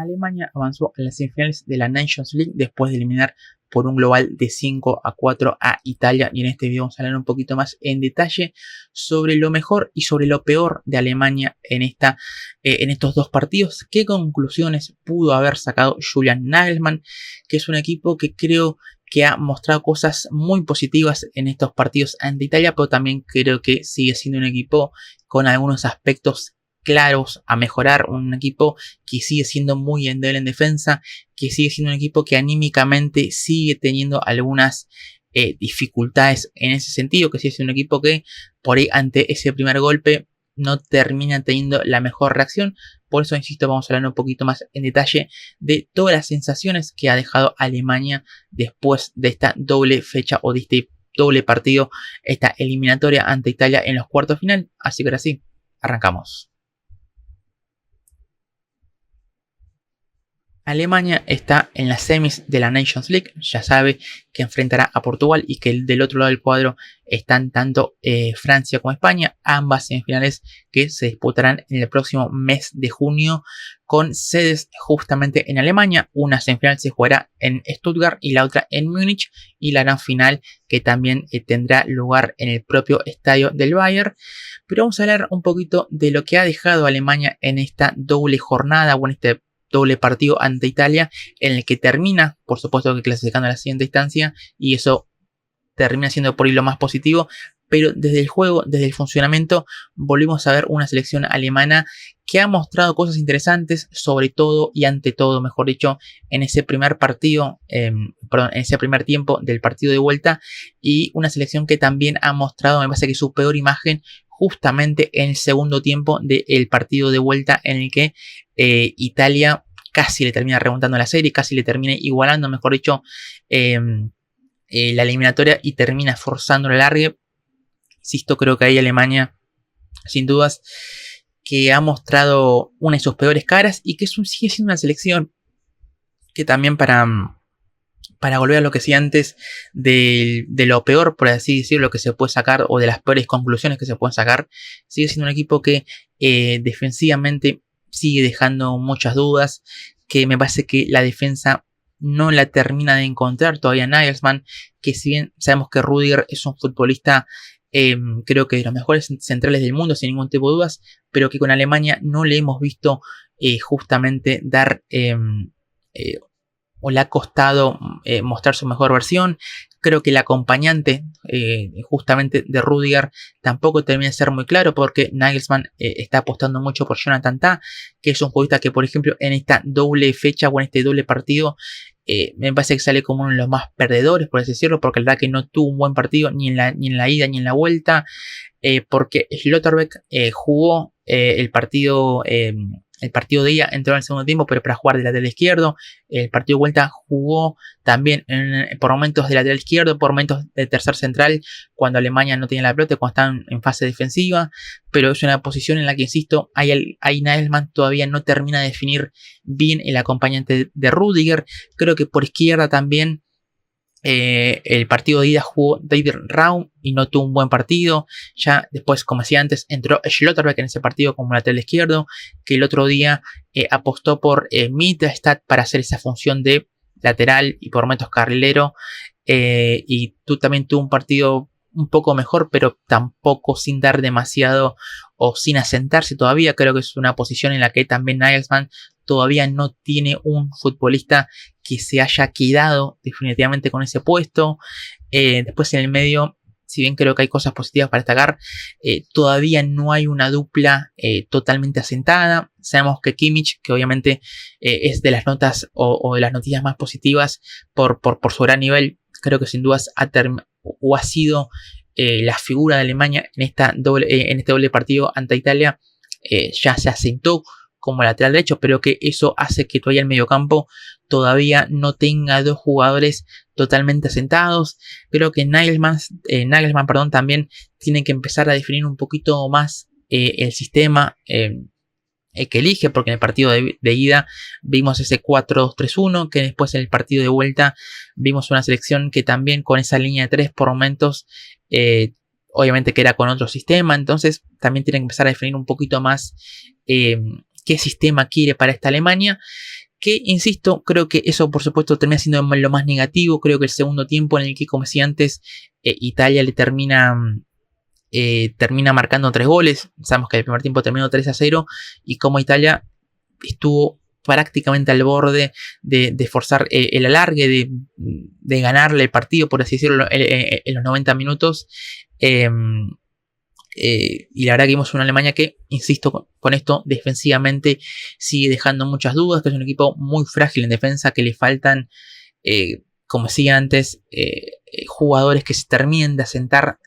Alemania avanzó a las semifinales de la Nations League después de eliminar por un global de 5-4 a Italia, y en este video vamos a hablar un poquito más en detalle sobre lo mejor y sobre lo peor de Alemania en estos dos partidos. ¿Qué conclusiones pudo haber sacado Julian Nagelsmann? Que es un equipo que creo que ha mostrado cosas muy positivas en estos partidos ante Italia, pero también creo que sigue siendo un equipo con algunos aspectos claros a mejorar, un equipo que sigue siendo muy endeble en defensa, que sigue siendo un equipo que anímicamente sigue teniendo algunas dificultades en ese sentido, que sigue siendo un equipo que por ahí ante ese primer golpe no termina teniendo la mejor reacción. Por eso, insisto, vamos a hablar un poquito más en detalle de todas las sensaciones que ha dejado Alemania después de esta doble fecha o de este doble partido, esta eliminatoria ante Italia en los cuartos de final. Así que ahora sí, arrancamos. Alemania está en las semis de la Nations League, ya sabe que enfrentará a Portugal y que del otro lado del cuadro están tanto Francia como España, ambas semifinales que se disputarán en el próximo mes de junio con sedes justamente en Alemania. Una semifinal se jugará en Stuttgart y la otra en Múnich, y la gran final que también tendrá lugar en el propio estadio del Bayern. Pero vamos a hablar un poquito de lo que ha dejado Alemania en esta doble jornada o en este doble partido ante Italia, en el que termina, por supuesto, que clasificando a la siguiente instancia, y eso termina siendo por ahí lo más positivo. Pero desde el juego, desde el funcionamiento, volvimos a ver una selección alemana que ha mostrado cosas interesantes, sobre todo y ante todo, mejor dicho, en ese primer partido, en ese primer tiempo del partido de vuelta, y una selección que también ha mostrado, me parece que su peor imagen justamente en el segundo tiempo del partido de vuelta, en el que Italia casi le termina remontando la serie, casi le termina igualando, mejor dicho, la eliminatoria, y termina forzando la largue. Insisto, creo que ahí Alemania, sin dudas, que ha mostrado una de sus peores caras, y que sigue siendo una selección que también para volver a lo que decía antes de lo peor, por así decirlo, que se puede sacar, o de las peores conclusiones que se pueden sacar, sigue siendo un equipo que defensivamente sigue dejando muchas dudas, que me parece que la defensa no la termina de encontrar todavía Nagelsmann, que si bien sabemos que Rüdiger es un futbolista, creo que de los mejores centrales del mundo, sin ningún tipo de dudas, pero que con Alemania no le hemos visto justamente dar o le ha costado mostrar su mejor versión. Creo que el acompañante justamente de Rüdiger tampoco termina de ser muy claro, porque Nagelsmann está apostando mucho por Jonathan Tah, que es un futbolista que, por ejemplo, en esta doble fecha o en este doble partido, me parece que sale como uno de los más perdedores, por así decirlo, porque la verdad que no tuvo un buen partido ni en la ida ni en la vuelta, porque Schlotterbeck jugó el partido de ida, entró en el segundo tiempo, pero para jugar de lateral izquierdo. El partido de vuelta jugó también por momentos de lateral izquierdo, por momentos de tercer central, cuando Alemania no tiene la pelota, cuando están en fase defensiva. Pero es una posición en la que, insisto, ahí Nagelsmann todavía no termina de definir bien el acompañante de Rüdiger. Creo que por izquierda también el partido de ida jugó David Raum y no tuvo un buen partido. Ya después, como decía antes, entró Schlotterbeck en ese partido como lateral izquierdo, que el otro día apostó por Mittelstadt para hacer esa función de lateral y por momentos carrilero, y tú también tuvo un partido un poco mejor, pero tampoco sin dar demasiado o sin asentarse todavía. Creo que es una posición en la que también Nagelsmann todavía no tiene un futbolista que se haya quedado definitivamente con ese puesto. Después en el medio, si bien creo que hay cosas positivas para destacar, todavía no hay una dupla totalmente asentada. Sabemos que Kimmich, que obviamente es de las notas o de las noticias más positivas por su gran nivel, creo que sin dudas ha sido la figura de Alemania en este doble partido ante Italia. Ya se asentó como lateral derecho, pero que eso hace que todavía el mediocampo todavía no tenga dos jugadores totalmente asentados. Creo que Nagelsmann, también tiene que empezar a definir un poquito más el sistema que elige, porque en el partido de ida vimos ese 4-2-3-1, que después en el partido de vuelta vimos una selección que también con esa línea de 3 por momentos, obviamente que era con otro sistema. Entonces también tiene que empezar a definir un poquito más qué sistema quiere para esta Alemania, Que, insisto, creo que eso por supuesto termina siendo lo más negativo. Creo que el segundo tiempo en el que, como decía antes, Italia le termina marcando 3 goles. Sabemos que el primer tiempo terminó 3-0 y como Italia estuvo prácticamente al borde de forzar el alargue, de ganarle el partido, por así decirlo, en los 90 minutos. Y la verdad que vimos una Alemania que, insisto con esto, defensivamente sigue dejando muchas dudas, que es un equipo muy frágil en defensa, que le faltan, como decía antes, jugadores que se terminen de asentar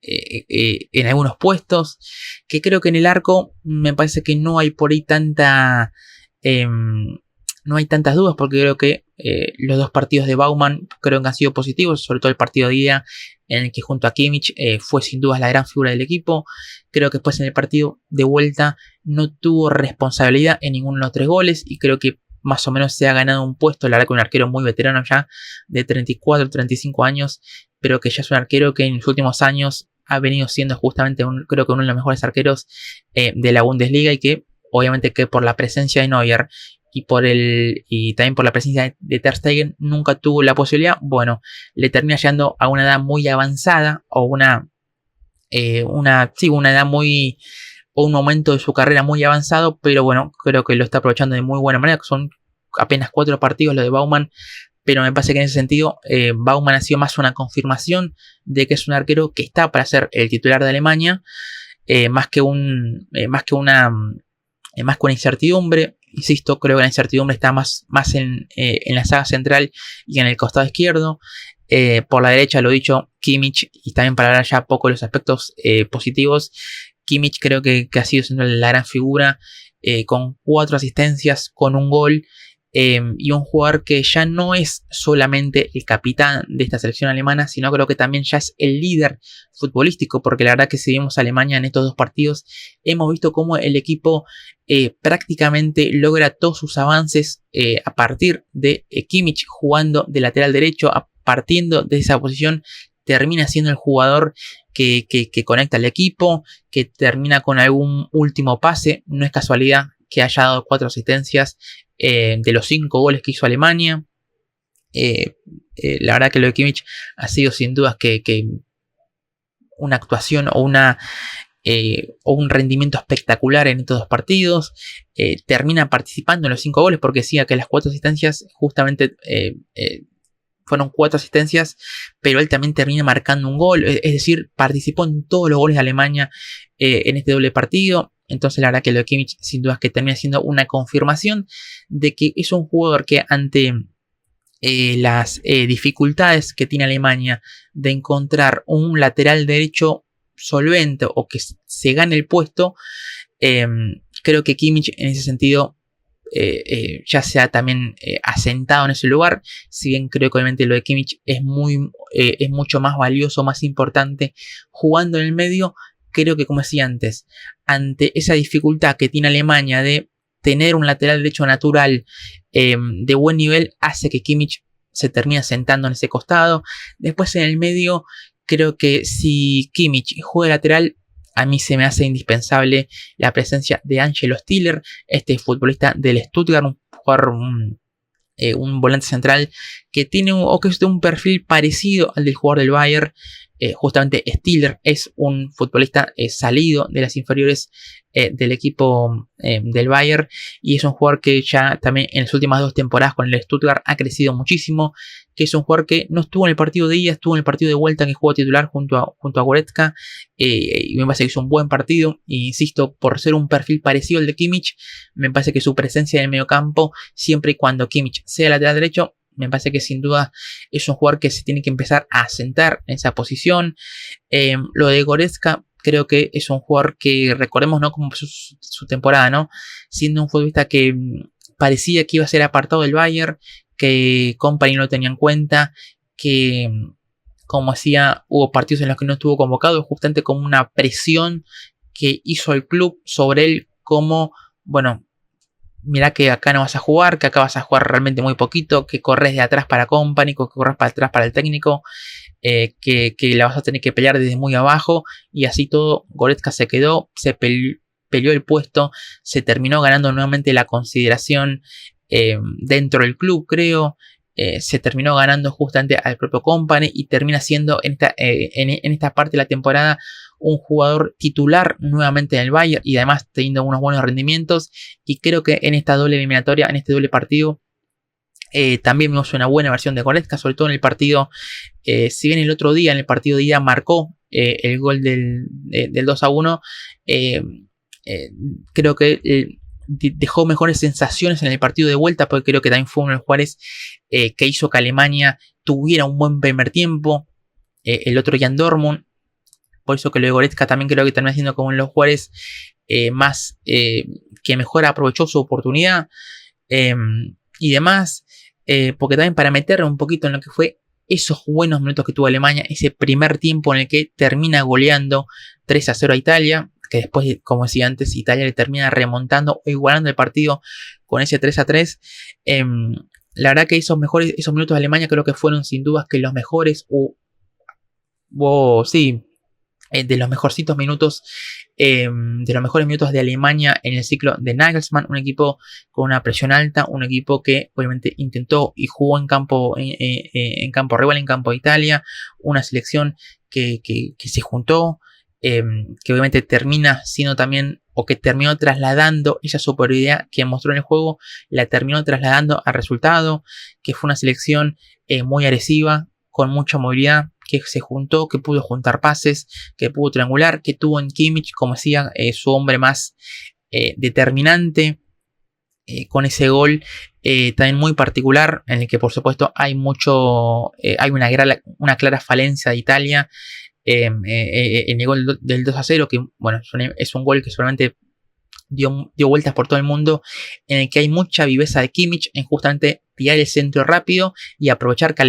en algunos puestos, que creo que en el arco me parece que no hay por ahí no hay tantas dudas, porque creo que los 2 partidos de Baumann creo que han sido positivos, sobre todo el partido de ida en el que junto a Kimmich fue sin dudas la gran figura del equipo. Creo que después en el partido de vuelta no tuvo responsabilidad en ninguno de los 3 goles y creo que más o menos se ha ganado un puesto. La verdad que un arquero muy veterano ya, de 34, 35 años, pero que ya es un arquero que en los últimos años ha venido siendo justamente creo que uno de los mejores arqueros de la Bundesliga, y que obviamente que por la presencia de Neuer y también por la presencia de Ter Stegen nunca tuvo la posibilidad. Bueno, le termina llegando a una edad muy avanzada, o una edad muy, o un momento de su carrera muy avanzado, pero bueno, creo que lo está aprovechando de muy buena manera, que son apenas 4 partidos lo de Baumann, pero me parece que en ese sentido Baumann ha sido más una confirmación de que es un arquero que está para ser el titular de Alemania, más que una incertidumbre. Insisto, creo que la incertidumbre está más en la saga central y en el costado izquierdo. Por la derecha, lo dicho, Kimmich, y también para hablar ya poco de los aspectos positivos, Kimmich creo que ha sido siendo la gran figura, con 4 asistencias, con un gol, y un jugador que ya no es solamente el capitán de esta selección alemana, sino creo que también ya es el líder futbolístico, porque la verdad que si vemos a Alemania en estos 2 partidos, hemos visto cómo el equipo prácticamente logra todos sus avances a partir de Kimmich jugando de lateral derecho, partiendo de esa posición, termina siendo el jugador que conecta al equipo, que termina con algún último pase. No es casualidad que haya dado 4 asistencias de los 5 goles que hizo Alemania. La verdad que lo de Kimmich ha sido sin dudas que una actuación o un rendimiento espectacular en estos 2 partidos. Termina participando en los 5 goles, porque decía que las 4 asistencias justamente fueron 4 asistencias, pero él también termina marcando un gol, es decir, participó en todos los goles de Alemania en este doble partido. Entonces la verdad que lo de Kimmich sin duda es que termina siendo una confirmación de que es un jugador que ante las dificultades que tiene Alemania de encontrar un lateral derecho solvente o que se gane el puesto, creo que Kimmich en ese sentido ya se ha también asentado en ese lugar. Si bien creo que obviamente lo de Kimmich es mucho más valioso, más importante jugando en el medio, creo que, como decía antes, ante esa dificultad que tiene Alemania de tener un lateral derecho natural de buen nivel, hace que Kimmich se termine sentando en ese costado. Después en el medio, creo que si Kimmich juega lateral, a mí se me hace indispensable la presencia de Angelo Stiller, este futbolista del Stuttgart, un jugador, un volante central que tiene que es de un perfil parecido al del jugador del Bayern. Justamente Stiller es un futbolista salido de las inferiores del equipo del Bayern, y es un jugador que ya también en las últimas 2 temporadas con el Stuttgart ha crecido muchísimo, que es un jugador que no estuvo en el partido de ida, estuvo en el partido de vuelta que jugó titular junto a Goretzka, y me parece que hizo un buen partido. E insisto, por ser un perfil parecido al de Kimmich, me parece que su presencia en el medio campo, siempre y cuando Kimmich sea lateral derecho, me parece que sin duda es un jugador que se tiene que empezar a asentar en esa posición. Lo de Goretzka creo que es un jugador que, recordemos, ¿no?, como su temporada, ¿no?, siendo un futbolista que parecía que iba a ser apartado del Bayern, que Kompany no lo tenía en cuenta, que, como decía, hubo partidos en los que no estuvo convocado, justamente como una presión que hizo el club sobre él, como, bueno, mira que acá no vas a jugar, que acá vas a jugar realmente muy poquito, que corres de atrás para Kompany, que corres para atrás para el técnico, que la vas a tener que pelear desde muy abajo, y así todo. Goretzka se quedó, peleó el puesto, se terminó ganando nuevamente la consideración dentro del club, creo. Se terminó ganando justamente al propio Kompany y termina siendo en esta parte de la temporada un jugador titular nuevamente en el Bayern y además teniendo unos buenos rendimientos. Y creo que en esta doble eliminatoria, en este doble partido, también vimos una buena versión de Goretzka, sobre todo en el partido. Si bien el otro día, en el partido de ida, marcó el gol del 2-1, creo que dejó mejores sensaciones en el partido de vuelta, porque creo que también fue uno de los jugadores que hizo que Alemania tuviera un buen primer tiempo. El otro Jan Dortmund. Por eso que lo de Goretzka también creo que termina siendo como uno de los jugadores más que mejor aprovechó su oportunidad y demás. Porque también para meterle un poquito en lo que fue esos buenos minutos que tuvo Alemania, ese primer tiempo en el que termina goleando 3-0 a Italia, que después, como decía antes, Italia le termina remontando o igualando el partido con ese 3-3. La verdad que esos minutos de Alemania creo que fueron sin dudas que los mejores, de los mejorcitos minutos, de los mejores minutos de Alemania en el ciclo de Nagelsmann. Un equipo con una presión alta, un equipo que obviamente intentó y jugó en campo rival, en campo de Italia, una selección que se juntó, que obviamente termina siendo también, o que terminó trasladando esa superioridad que mostró en el juego, la terminó trasladando al resultado, que fue una selección muy agresiva, con mucha movilidad, que se juntó, que pudo juntar pases, que pudo triangular, que tuvo en Kimmich, como decía, su hombre más determinante, con ese gol también muy particular, en el que por supuesto hay una clara falencia de Italia en el gol del 2-0, que bueno, es un gol que solamente dio vueltas por todo el mundo, en el que hay mucha viveza de Kimmich en justamente tirar el centro rápido y aprovechar que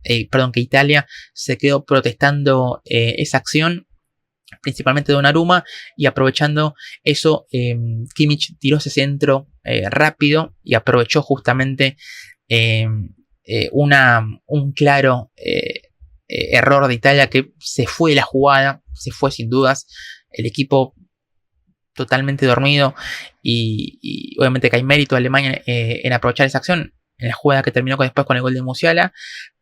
que Italia se quedó protestando esa acción, principalmente de Donnarumma, y aprovechando eso, Kimmich tiró ese centro rápido y aprovechó justamente un claro error de Italia, que se fue de la jugada, se fue sin dudas, el equipo totalmente dormido, y obviamente que hay mérito de Alemania en aprovechar esa acción, en la jugada que terminó después con el gol de Musiala.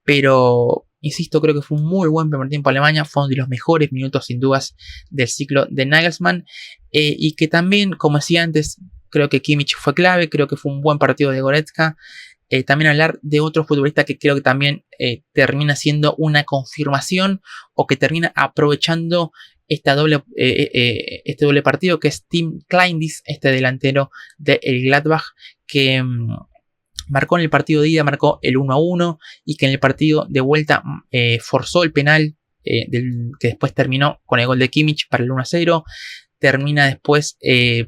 Pero, insisto, creo que fue un muy buen primer tiempo de Alemania. Fue uno de los mejores minutos, sin dudas, del ciclo de Nagelsmann. Y que también, como decía antes, creo que Kimmich fue clave. Creo que fue un buen partido de Goretzka. También hablar de otro futbolista que creo que también termina siendo una confirmación, o que termina aprovechando este doble partido, que es Tim Kleindienst, este delantero del Gladbach, que marcó en el partido de ida, marcó el 1-1, y que en el partido de vuelta forzó el penal, que después terminó con el gol de Kimmich para el 1-0. Termina después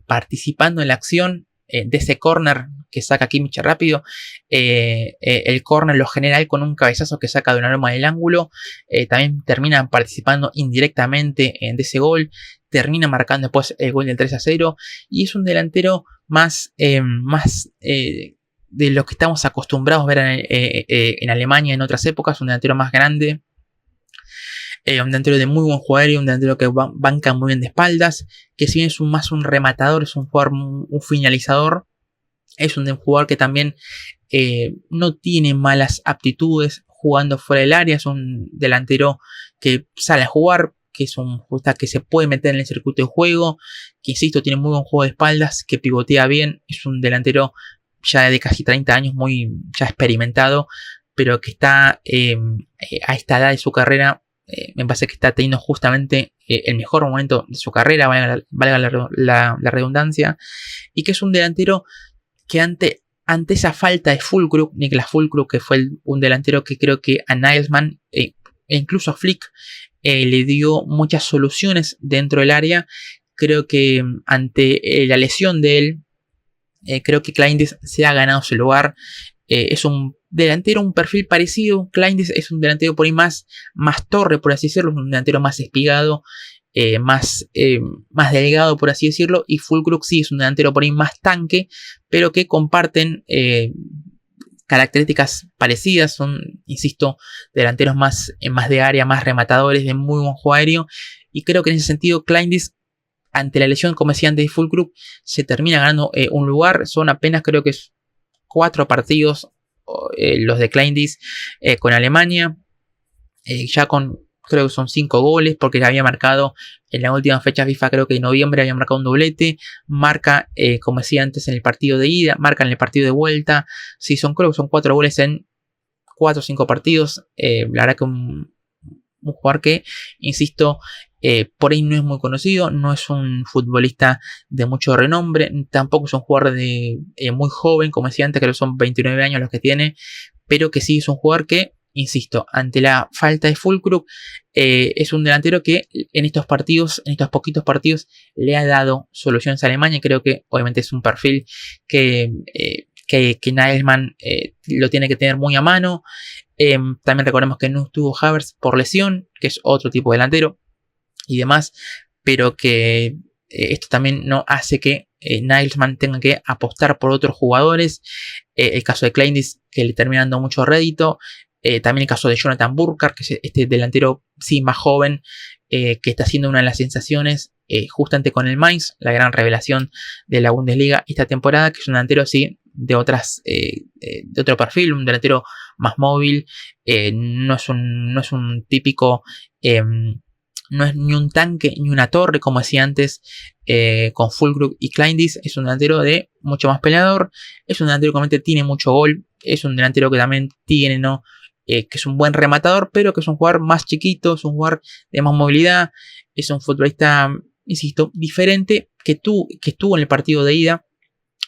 participando en la acción de ese córner que saca Kimmich rápido. El córner lo genera él con un cabezazo que saca de una aroma del ángulo. También termina participando indirectamente de ese gol. Termina marcando después el gol del 3-0. Y es un delantero más de lo que estamos acostumbrados a ver en Alemania en otras épocas. Un delantero más grande, un delantero de muy buen jugador, y un delantero que banca muy bien de espaldas, que si bien es más un rematador, es un jugador, un finalizador, es un jugador que también no tiene malas aptitudes jugando fuera del área. Es un delantero que sale a jugar, que es un futbolista que se puede meter en el circuito de juego, que insisto, tiene muy buen juego de espaldas, que pivotea bien. Es un delantero ya de casi 30 años, muy ya experimentado, pero que está a esta edad de su carrera, me parece que está teniendo justamente el mejor momento de su carrera, valga la redundancia, y que es un delantero que ante esa falta de Füllkrug, Niklas Füllkrug, que fue un delantero que creo que a Nagelsmann e incluso a Flick le dio muchas soluciones dentro del área. Creo que ante la lesión de él, creo que Kleindienst se ha ganado su lugar. Es un delantero, un perfil parecido. Kleindienst es un delantero por ahí más torre, por así decirlo. Es un delantero más espigado, más delgado, por así decirlo. Y Füllkrug sí es un delantero por ahí más tanque, pero que comparten características parecidas. Son, insisto, delanteros más de área, más rematadores, de muy buen juego aéreo. Y creo que en ese sentido Kleindienst ante la lesión, como decía antes, de Füllkrug, se termina ganando un lugar. Son apenas, creo que 4 partidos los de Kleindis con Alemania. Ya con, creo que son 5 goles, porque ya había marcado en la última fecha FIFA, creo que en noviembre había marcado un doblete. Marca, como decía antes, en el partido de ida, marca en el partido de vuelta. Sí, creo que son 4 goles en 4 o 5 partidos. La verdad que un jugador que, insisto, por ahí no es muy conocido, no es un futbolista de mucho renombre, tampoco es un jugador de muy joven, como decía antes, creo que son 29 años los que tiene, pero que sí es un jugador que, insisto, ante la falta de Füllkrug, es un delantero que en estos partidos, en estos poquitos partidos, le ha dado soluciones a Alemania. Creo que obviamente es un perfil que Nagelsmann lo tiene que tener muy a mano. También recordemos que no estuvo Havertz por lesión, que es otro tipo de delantero y demás, pero que esto también no hace que Nagelsmann tenga que apostar por otros jugadores. El caso de Kleindis, que le termina dando mucho rédito. También el caso de Jonathan Burkhardt, que es este delantero sí más joven, que está siendo una de las sensaciones justamente con el Mainz, la gran revelación de la Bundesliga esta temporada, que es un delantero así de otro perfil, un delantero más móvil. No es un típico, no es ni un tanque ni una torre, como decía antes, con Füllkrug y Kleindis. Es un delantero de mucho más peleador, es un delantero que realmente tiene mucho gol, es un delantero que también tiene, ¿no? Que es un buen rematador, pero que es un jugador más chiquito, es un jugador de más movilidad, es un futbolista, insisto, diferente, que estuvo en el partido de ida,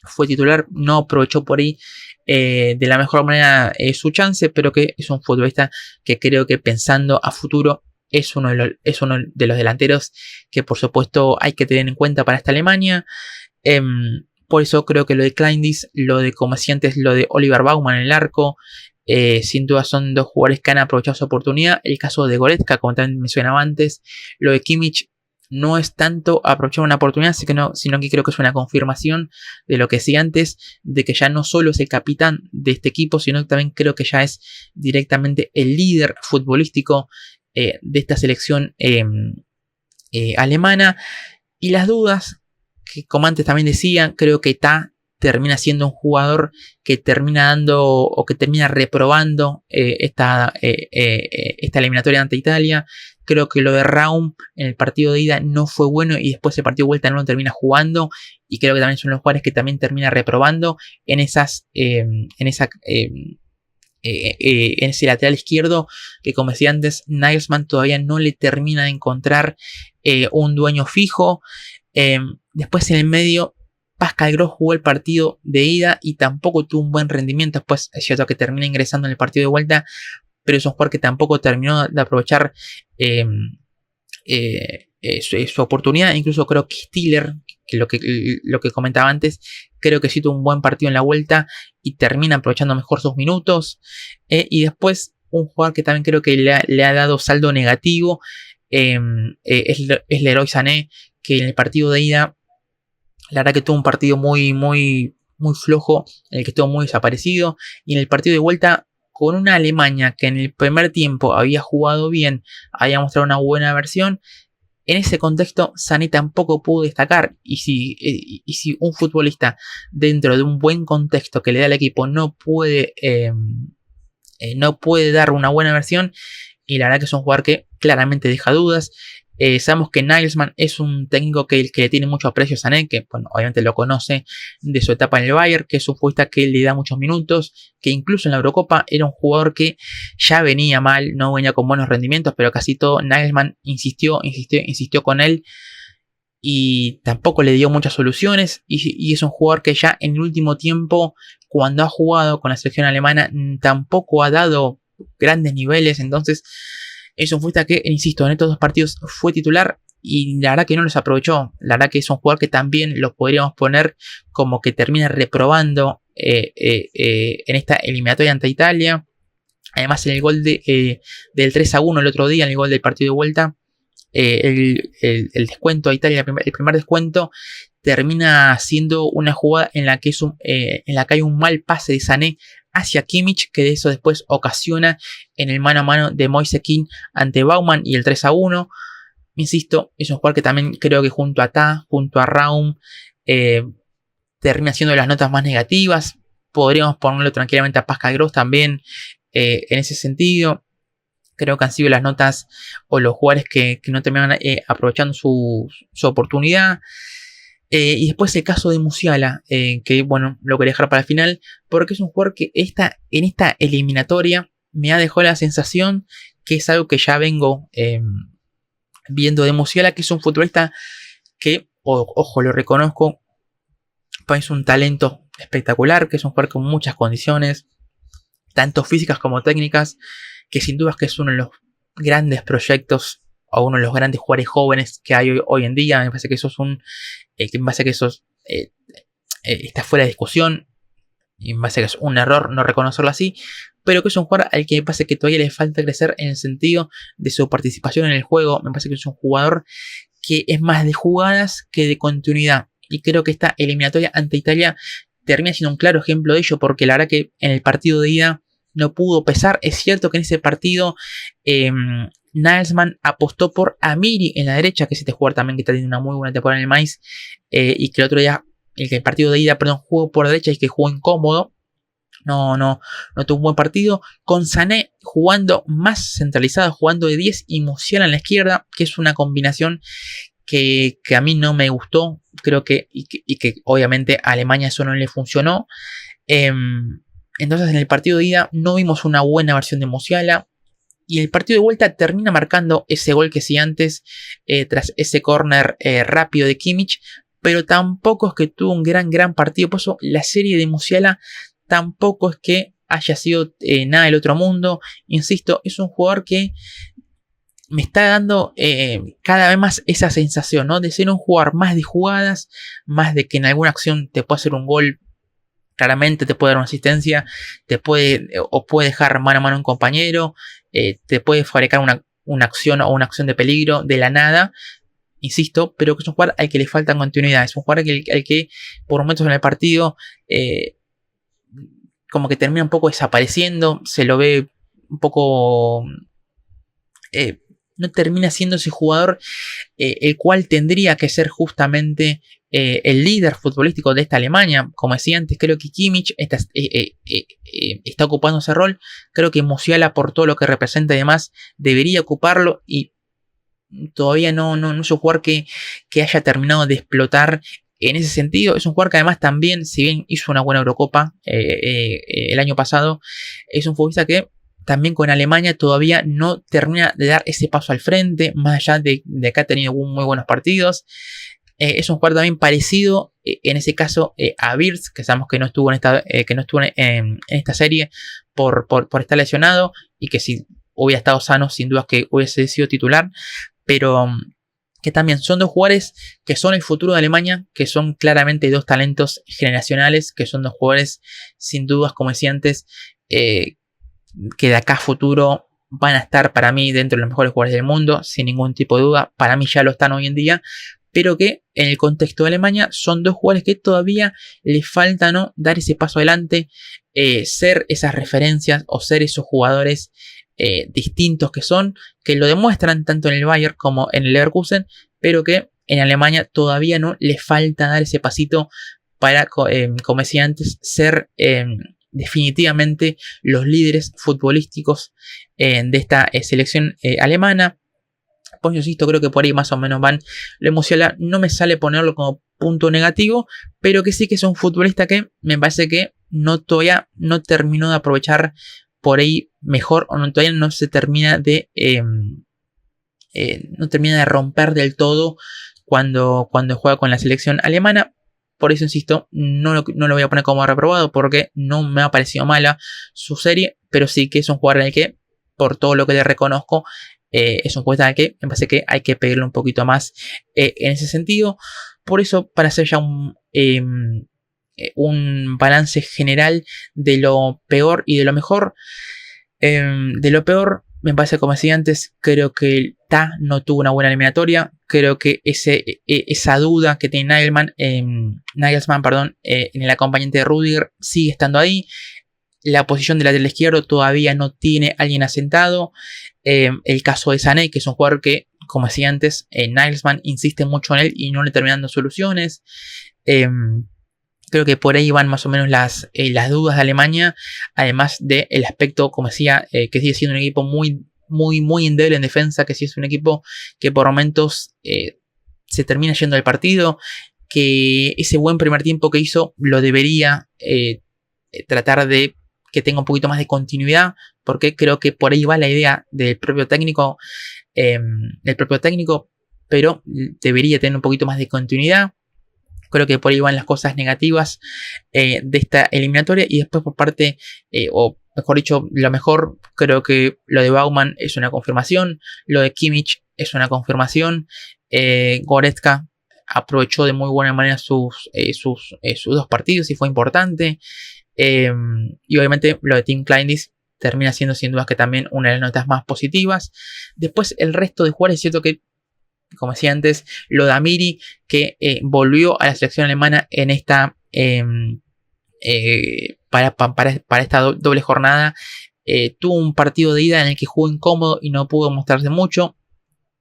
fue titular, no aprovechó por ahí de la mejor manera su chance, pero que es un futbolista que creo que, pensando a futuro, es uno de los delanteros que por supuesto hay que tener en cuenta para esta Alemania. Por eso creo que lo de Kleindis, lo de, como decía antes, lo de Oliver Baumann en el arco, sin duda son dos jugadores que han aprovechado su oportunidad. El caso de Goretzka, como también mencionaba antes, lo de Kimmich no es tanto aprovechar una oportunidad, sino que creo que es una confirmación de lo que decía antes, de que ya no solo es el capitán de este equipo, sino que también creo que ya es directamente el líder futbolístico de esta selección alemana. Y las dudas, que como antes también decía, creo que termina siendo un jugador que termina dando o que termina reprobando esta eliminatoria ante Italia. Creo que lo de Raum en el partido de ida no fue bueno y después el partido de vuelta no lo termina jugando, y creo que también son los jugadores que también termina reprobando en ese lateral izquierdo, que como decía antes, Nagelsmann todavía no le termina de encontrar un dueño fijo. Después en el medio, Pascal Gross jugó el partido de ida y tampoco tuvo un buen rendimiento. Después es cierto que termina ingresando en el partido de vuelta, pero es un jugador que tampoco terminó de aprovechar su oportunidad. Incluso creo que Stiller, que lo que comentaba antes, creo que sí tuvo un buen partido en la vuelta y termina aprovechando mejor sus minutos. Y después un jugador que también creo que le ha dado saldo negativo es Leroy Sané, que en el partido de ida, la verdad que tuvo un partido muy, muy, muy flojo, en el que estuvo muy desaparecido. Y en el partido de vuelta, con una Alemania que en el primer tiempo había jugado bien, había mostrado una buena versión, en ese contexto Sané tampoco pudo destacar. Y si un futbolista dentro de un buen contexto que le da al equipo no puede dar una buena versión, y la verdad que es un jugador que claramente deja dudas. Sabemos que Nagelsmann es un técnico que le tiene mucho aprecio a Sané, que bueno, obviamente lo conoce de su etapa en el Bayern, que es un futbolista que le da muchos minutos, que incluso en la Eurocopa era un jugador que ya venía mal, no venía con buenos rendimientos, pero casi todo Nagelsmann insistió con él y tampoco le dio muchas soluciones. Y es un jugador que ya en el último tiempo, cuando ha jugado con la selección alemana, tampoco ha dado grandes niveles. Entonces es un futbolista que, insisto, en estos dos partidos fue titular y la verdad que no los aprovechó. La verdad que es un jugador que también lo podríamos poner como que termina reprobando en esta eliminatoria ante Italia. Además, en el gol del 3-1 el otro día, en el gol del partido de vuelta, el descuento a Italia, el primer descuento, termina siendo una jugada en la que hay un mal pase de Sané hacia Kimmich, que de eso después ocasiona en el mano a mano de Moise Kean ante Baumann y el 3-1. Insisto, es un jugador que también creo que junto a Ta, junto a Raum, termina siendo las notas más negativas. Podríamos ponerlo tranquilamente a Pascal Gross también en ese sentido. Creo que han sido las notas o los jugadores que no terminan aprovechando su oportunidad. Y después el caso de Musiala, que bueno, lo quería dejar para el final, porque es un jugador que en esta eliminatoria me ha dejado la sensación que es algo que ya vengo viendo de Musiala, que es un futbolista que, ojo, lo reconozco, es un talento espectacular, que es un jugador con muchas condiciones, tanto físicas como técnicas, que sin duda que es uno de los grandes proyectos o uno de los grandes jugadores jóvenes que hay hoy en día. Me parece que eso está fuera de discusión, y me parece que es un error no reconocerlo así, pero que es un jugador al que me parece que todavía le falta crecer en el sentido de su participación en el juego. Me parece que es un jugador que es más de jugadas que de continuidad, y creo que esta eliminatoria ante Italia termina siendo un claro ejemplo de ello, porque la verdad que en el partido de ida no pudo pesar. Es cierto que en ese partido Nagelsmann apostó por Amiri en la derecha, que es este jugador también que está teniendo una muy buena temporada en el Mainz, y que el otro día, el partido de ida, jugó por derecha y que jugó incómodo. No tuvo un buen partido. Con Sané jugando más centralizado, jugando de 10 y Musiala en la izquierda, que es una combinación que a mí no me gustó. Creo que obviamente a Alemania eso no le funcionó. Entonces en el partido de ida no vimos una buena versión de Musiala. Y el partido de vuelta termina marcando ese gol que sí antes, tras ese córner rápido de Kimmich. Pero tampoco es que tuvo un gran partido. Por eso la serie de Musiala tampoco es que haya sido nada del otro mundo. Insisto, es un jugador que me está dando cada vez más esa sensación, ¿no? De ser un jugador más de jugadas, más de que en alguna acción te puede hacer un gol, claramente te puede dar una asistencia, puede dejar mano a mano a un compañero, te puede fabricar una acción o una acción de peligro de la nada. Insisto, pero que es un jugador al que le falta continuidad. Es un jugador al que por momentos en el partido como que termina un poco desapareciendo. Se lo ve un poco... no termina siendo ese jugador el cual tendría que ser justamente el líder futbolístico de esta Alemania. Como decía antes, creo que Kimmich está ocupando ese rol. Creo que Musiala, por todo lo que representa y demás, debería ocuparlo, y todavía no es un jugador que haya terminado de explotar en ese sentido. Es un jugador que además también, si bien hizo una buena Eurocopa el año pasado, es un futbolista que también con Alemania todavía no termina de dar ese paso al frente, más allá de que ha tenido muy buenos partidos. Es un jugador también parecido, en ese caso, a Wirtz, que sabemos que no estuvo en esta serie por estar lesionado, y que si hubiera estado sano, sin duda que hubiese sido titular, pero que también son dos jugadores que son el futuro de Alemania, que son claramente dos talentos generacionales, que son dos jugadores, sin dudas, como decía antes, que de acá a futuro van a estar para mí dentro de los mejores jugadores del mundo, sin ningún tipo de duda. Para mí ya lo están hoy en día, pero que en el contexto de Alemania son dos jugadores que todavía les falta, ¿no?, dar ese paso adelante, ser esas referencias o ser esos jugadores distintos que lo demuestran tanto en el Bayern como en el Leverkusen, pero que en Alemania todavía no les falta dar ese pasito para, como decía antes, ser definitivamente los líderes futbolísticos de esta selección alemana. Pues yo insisto, creo que por ahí más o menos van. Lo Musiala no me sale ponerlo como punto negativo, pero que sí que es un futbolista que me parece que todavía no terminó de aprovechar por ahí mejor, o todavía no se termina de romper del todo cuando juega con la selección alemana. Por eso insisto, no lo voy a poner como reprobado, porque no me ha parecido mala su serie, pero sí que es un jugador en el que, por todo lo que le reconozco, es un jugador en el que me parece que hay que pedirle un poquito más en ese sentido. Por eso, para hacer ya un balance general de lo peor y de lo mejor, de lo peor, me parece, como decía antes, creo que el Ta no tuvo una buena eliminatoria. Creo que esa duda que tiene Nagelsmann, en el acompañante de Rudiger sigue estando ahí. La posición del lateral izquierdo todavía no tiene alguien asentado. El caso de Sané, que es un jugador que, como decía antes, Nagelsmann insiste mucho en él y no le termina dando soluciones. Creo que por ahí van más o menos las dudas de Alemania, además del aspecto, como decía, que sigue siendo un equipo muy endeble en defensa, que sí es un equipo que por momentos se termina yendo del partido, que ese buen primer tiempo que hizo lo debería tratar de que tenga un poquito más de continuidad, porque creo que por ahí va la idea del propio técnico, pero debería tener un poquito más de continuidad. Creo que por ahí van las cosas negativas de esta eliminatoria. Y después por parte, o mejor dicho, lo mejor, creo que lo de Baumann es una confirmación. Lo de Kimmich es una confirmación. Goretzka aprovechó de muy buena manera sus 2 partidos y fue importante. Y obviamente lo de Tim Kleindis termina siendo sin dudas que también una de las notas más positivas. Después el resto de jugadores, es cierto que, como decía antes, lo de Amiri, que volvió a la selección alemana en esta para esta doble jornada. Tuvo un partido de ida en el que jugó incómodo y no pudo mostrarse mucho.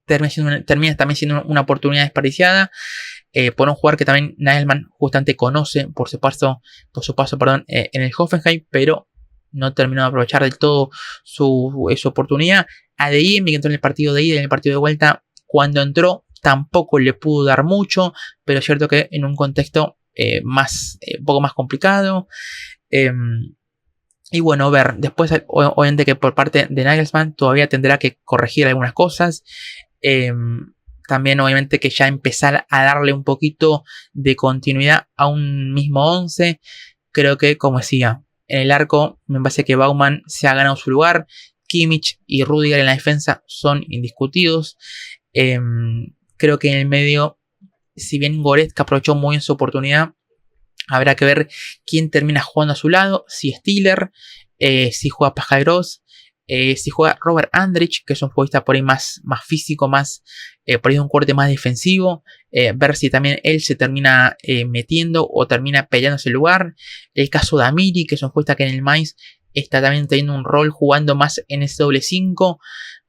Termina también siendo una oportunidad desperdiciada por un jugador que también Nagelsmann justamente conoce por su paso en el Hoffenheim, pero no terminó de aprovechar del todo su oportunidad. ADM, que entró en el partido de ida y en el partido de vuelta, cuando entró tampoco le pudo dar mucho, pero es cierto que en un contexto un poco más complicado. Y bueno, ver, después obviamente que por parte de Nagelsmann todavía tendrá que corregir algunas cosas. También obviamente que ya empezar a darle un poquito de continuidad a un mismo 11. Creo que, como decía, en el arco me parece que Baumann se ha ganado su lugar. Kimmich y Rudiger en la defensa son indiscutidos. Creo que en el medio, si bien Goretzka aprovechó muy bien su oportunidad, habrá que ver quién termina jugando a su lado. Si Stiller, si juega Paja-Gross, si juega Robert Andrich, que es un futbolista por ahí más físico, por ahí un corte más defensivo. Ver si también él se termina metiendo o termina peleándose el lugar. El caso de Amiri, que es un futbolista que en el Mainz está también teniendo un rol jugando más en ese doble 5,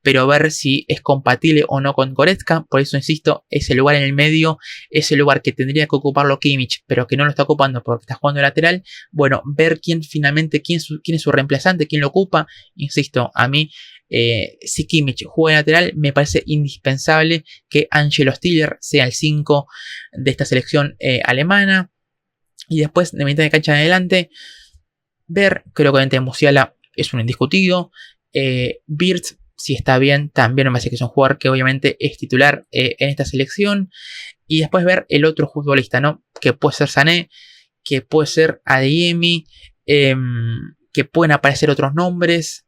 pero ver si es compatible o no con Goretzka. Por eso insisto, ese lugar en el medio, ese lugar que tendría que ocuparlo Kimmich, pero que no lo está ocupando porque está jugando lateral. Bueno, ver quién es su reemplazante, quién lo ocupa. Insisto, a mí, si Kimmich juega lateral, me parece indispensable que Angelo Stiller sea el 5 de esta selección alemana. Y después, de mitad de cancha en adelante, creo que obviamente Musiala es un indiscutido. Wirtz, si está bien, también me parece que es un jugador que obviamente es titular en esta selección. Y después ver el otro futbolista, ¿no? Que puede ser Sané, que puede ser Adeyemi, que pueden aparecer otros nombres.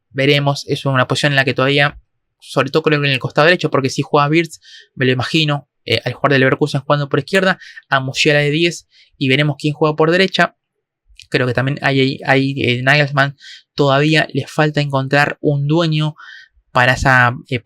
Veremos, es una posición en la que todavía, sobre todo creo que en el costado derecho, porque si juega Wirtz, me lo imagino, al jugador de Leverkusen jugando por izquierda, a Musiala de 10, y veremos quién juega por derecha. Creo que también hay Nagelsmann todavía le falta encontrar un dueño para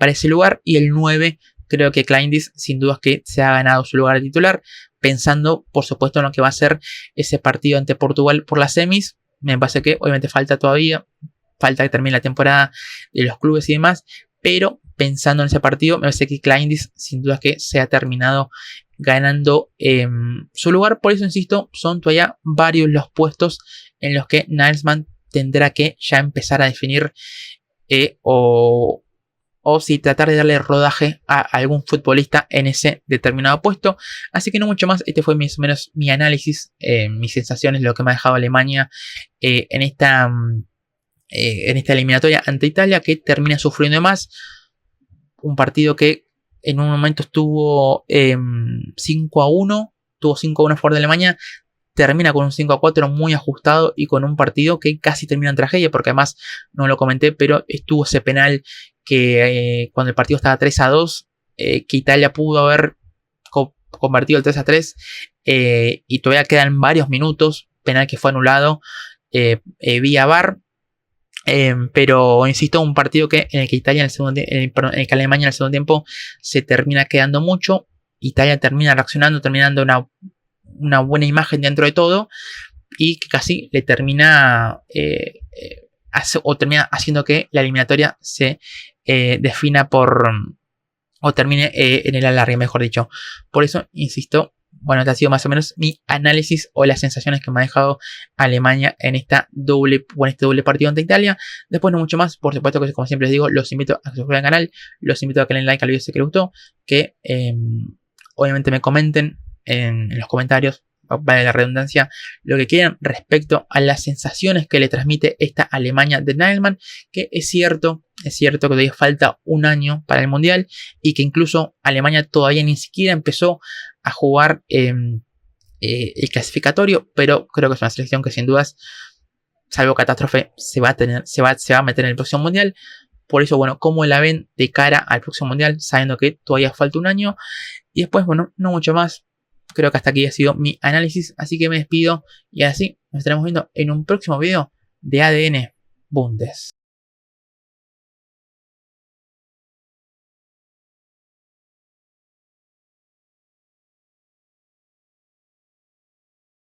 ese lugar. Y el 9, creo que Kleindis sin dudas que se ha ganado su lugar de titular. Pensando por supuesto en lo que va a ser ese partido ante Portugal por las semis. Me parece que obviamente falta que termine la temporada de los clubes y demás. Pero pensando en ese partido, me parece que Kleindis sin dudas que se ha terminado ganando su lugar. Por eso insisto, son todavía varios los puestos en los que Nagelsmann tendrá que ya empezar a definir o si tratar de darle rodaje a algún futbolista en ese determinado puesto. Así que no mucho más, este fue más o menos mi análisis, mis sensaciones, lo que me ha dejado Alemania en esta eliminatoria ante Italia, que termina sufriendo más. Un partido que en un momento estuvo 5-1, tuvo 5-1 a favor de Alemania, termina con un 5-4 muy ajustado y con un partido que casi termina en tragedia, porque además no lo comenté, pero estuvo ese penal que cuando el partido estaba 3-2, que Italia pudo haber convertido el 3-3 y todavía quedan varios minutos, penal que fue anulado vía VAR. Pero insisto, un partido en el que Italia en el que Alemania en el segundo tiempo se termina quedando mucho. Italia termina reaccionando, terminando una buena imagen dentro de todo, y que casi le termina termina haciendo que la eliminatoria se defina por o termine en el alargue, mejor dicho. Por eso, insisto, bueno, este ha sido más o menos mi análisis o las sensaciones que me ha dejado Alemania en este doble partido ante Italia. Después no mucho más, por supuesto que como siempre les digo, los invito a que se suscriban al canal, los invito a que le den like al video si les gustó, que obviamente me comenten en los comentarios, vale la redundancia, lo que quieran respecto a las sensaciones que le transmite esta Alemania de Nagelsmann, que es cierto que todavía falta un año para el Mundial y que incluso Alemania todavía ni siquiera empezó a jugar el clasificatorio, pero creo que es una selección que sin dudas, salvo catástrofe, se va a meter en el próximo Mundial. Por eso, bueno, ¿cómo la ven de cara al próximo Mundial? Sabiendo que todavía falta un año. Y después, bueno, no mucho más. Creo que hasta aquí ha sido mi análisis. Así que me despido. Y así nos estaremos viendo en un próximo video de ADN Bundes.